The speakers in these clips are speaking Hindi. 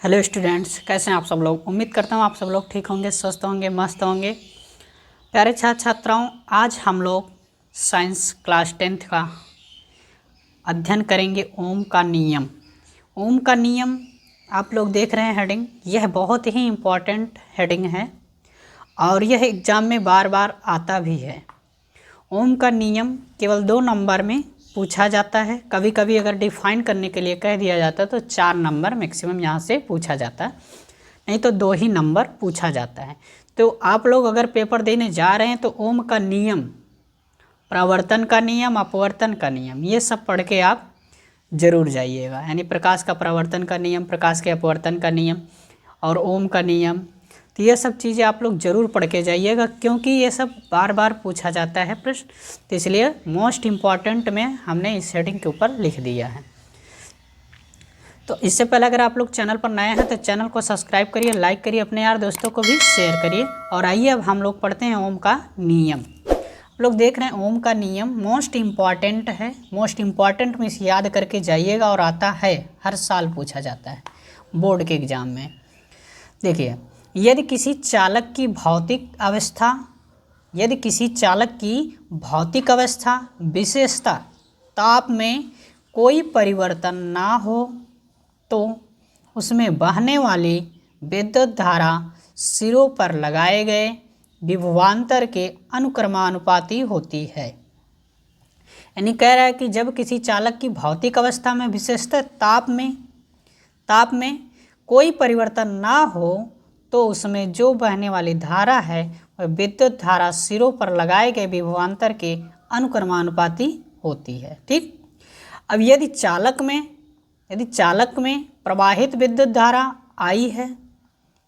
हेलो स्टूडेंट्स, कैसे हैं आप सब लोग। उम्मीद करता हूँ आप सब लोग ठीक होंगे, स्वस्थ होंगे, मस्त होंगे। प्यारे छात्र छात्राओं, आज हम लोग साइंस क्लास 10th का अध्ययन करेंगे ओम का नियम। ओम का नियम आप लोग देख रहे हैं हेडिंग, यह बहुत ही इम्पॉर्टेंट हेडिंग है और यह एग्ज़ाम में बार बार आता भी है। ओम का नियम केवल 2 नंबर में पूछा जाता है। कभी कभी अगर डिफाइन करने के लिए कह दिया जाता है तो 4 नंबर मैक्सिमम यहाँ से पूछा जाता है, नहीं तो 2 ही नंबर पूछा जाता है। तो आप लोग अगर पेपर देने जा रहे हैं तो ओम का नियम, प्रवर्तन का नियम, अपवर्तन का नियम, ये सब पढ़ के आप जरूर जाइएगा। यानी प्रकाश का प्रवर्तन का नियम, प्रकाश के अपवर्तन का नियम और ओम का नियम, तो ये सब चीज़ें आप लोग ज़रूर पढ़ के जाइएगा, क्योंकि ये सब बार बार पूछा जाता है प्रश्न। तो इसलिए मोस्ट इम्पॉर्टेंट में हमने इस हेडिंग के ऊपर लिख दिया है। तो इससे पहले अगर आप लोग चैनल पर नए हैं तो चैनल को सब्सक्राइब करिए, लाइक करिए, अपने यार दोस्तों को भी शेयर करिए। और आइए अब हम लोग पढ़ते हैं ओम का नियम। आप लोग देख रहे हैं ओम का नियम मोस्ट इम्पॉर्टेंट है। मोस्ट इम्पॉर्टेंट में इसे याद करके जाइएगा और आता है, हर साल पूछा जाता है बोर्ड के एग्ज़ाम में। देखिए, यदि किसी चालक की भौतिक अवस्था विशेषता ताप में कोई परिवर्तन ना हो तो उसमें बहने वाली विद्युत धारा सिरों पर लगाए गए विभवांतर के अनुक्रमानुपाती होती है। यानी कह रहा है कि जब किसी चालक की भौतिक अवस्था में विशेषता ताप में कोई परिवर्तन ना हो तो उसमें जो बहने वाली धारा है वह विद्युत धारा सिरों पर लगाए गए विभवांतर के अनुक्रमानुपाती होती है। ठीक। अब यदि चालक में प्रवाहित विद्युत धारा आई है,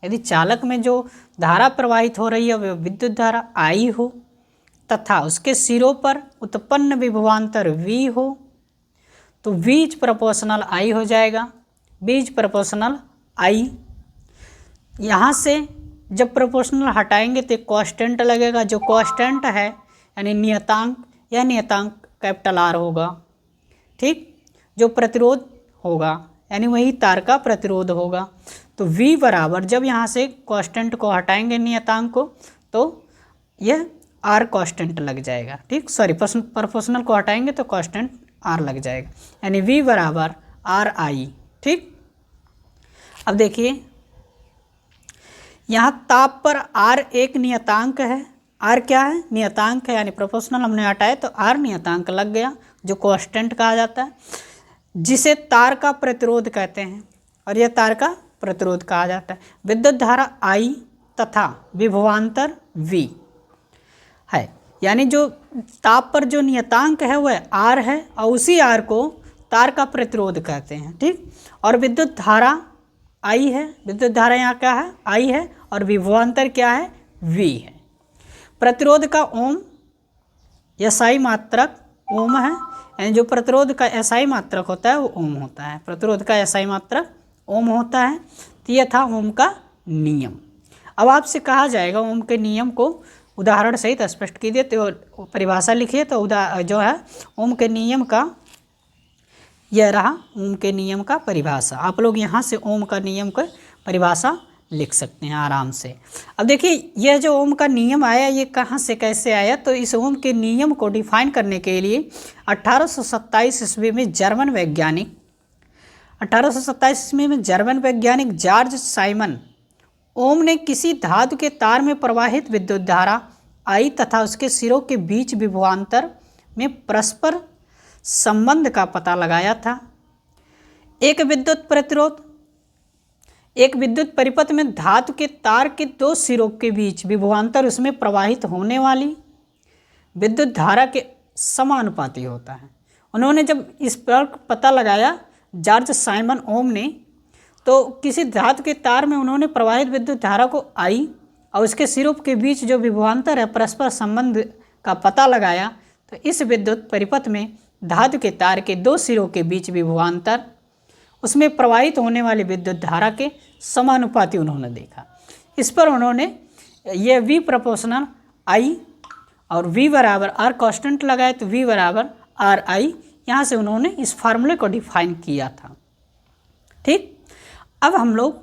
यदि चालक में जो धारा प्रवाहित हो रही है वह विद्युत धारा आई हो तथा उसके सिरों पर उत्पन्न विभवांतर V हो तो V इज प्रोपोर्शनल I हो जाएगा। V is proportional I। यहाँ से जब प्रोपोर्शनल हटाएंगे तो कांस्टेंट लगेगा। जो कांस्टेंट है यानी नियतांक, यह नियतांक कैपिटल R होगा। ठीक। जो प्रतिरोध होगा यानी वही तार का प्रतिरोध होगा। तो V बराबर, जब यहाँ से कांस्टेंट को हटाएंगे नियतांक को तो यह R कांस्टेंट लग जाएगा। ठीक, सॉरी, प्रोपोर्शनल को हटाएंगे तो कांस्टेंट R लग जाएगा, यानी V बराबर RI। ठीक। अब देखिए, यहाँ ताप पर R एक नियतांक है। R क्या है? नियतांक है, यानी प्रोपोर्शनल हमने हटाए तो R नियतांक लग गया, जो कांस्टेंट कहा जाता है, जिसे तार का प्रतिरोध कहते हैं और यह तार का प्रतिरोध कहा जाता है। विद्युत धारा I तथा विभवांतर V है, यानी जो ताप पर जो नियतांक है वह R है और उसी R को तार का प्रतिरोध कहते हैं। ठीक। और विद्युत धारा I है, विद्युत धारा यहाँ क्या है? I है, और विभवांतर क्या है? V है। प्रतिरोध का ओम SI मात्रक ओम है, यानी जो प्रतिरोध का SI मात्रक होता है वो ओम होता है। प्रतिरोध का SI मात्रक ओम होता है। तो यह था ओम का नियम। अब आपसे कहा जाएगा ओम के नियम को उदाहरण सहित स्पष्ट कीजिए, तो परिभाषा लिखिए। तो जो है ओम के नियम का, यह रहा ओम के नियम का परिभाषा। आप लोग यहाँ से ओम का नियम का परिभाषा लिख सकते हैं आराम से। अब देखिए, यह जो ओम का नियम आया ये कहाँ से कैसे आया? तो इस ओम के नियम को डिफाइन करने के लिए 1827 ईस्वी में जर्मन वैज्ञानिक जॉर्ज साइमन ओम ने किसी धातु के तार में प्रवाहित विद्युत धारा I तथा उसके सिरों के बीच विभवांतर में परस्पर संबंध का पता लगाया था। एक विद्युत परिपथ में धातु के तार के 2 सिरों के बीच विभवांतर उसमें प्रवाहित होने वाली विद्युत धारा के समानुपाती होता है। उन्होंने जब इस पर पता लगाया, जॉर्ज साइमन ओम ने, तो किसी धातु के तार में उन्होंने प्रवाहित विद्युत धारा को I और उसके सिरों के बीच जो विभवांतर है परस्पर संबंध का पता लगाया। तो इस विद्युत परिपथ में धातु के तार के 2 सिरों के बीच विभवांतर उसमें प्रवाहित होने वाली विद्युत धारा के समानुपाती उन्होंने देखा। इस पर उन्होंने ये V प्रोपोर्शनल I और V बराबर R कांस्टेंट लगाए, तो V बराबर RI, यहाँ से उन्होंने इस फार्मूले को डिफाइन किया था। ठीक। अब हम लोग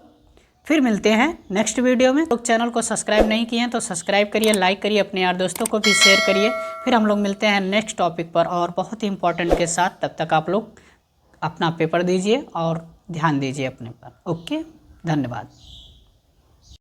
फिर मिलते हैं नेक्स्ट वीडियो में। लोग चैनल को सब्सक्राइब नहीं किए हैं तो सब्सक्राइब करिए, लाइक करिए, अपने यार दोस्तों को भी शेयर करिए। फिर हम लोग मिलते हैं नेक्स्ट टॉपिक पर और बहुत ही इंपॉर्टेंट के साथ। तब तक आप लोग अपना पेपर दीजिए और ध्यान दीजिए अपने पर। ओके, धन्यवाद।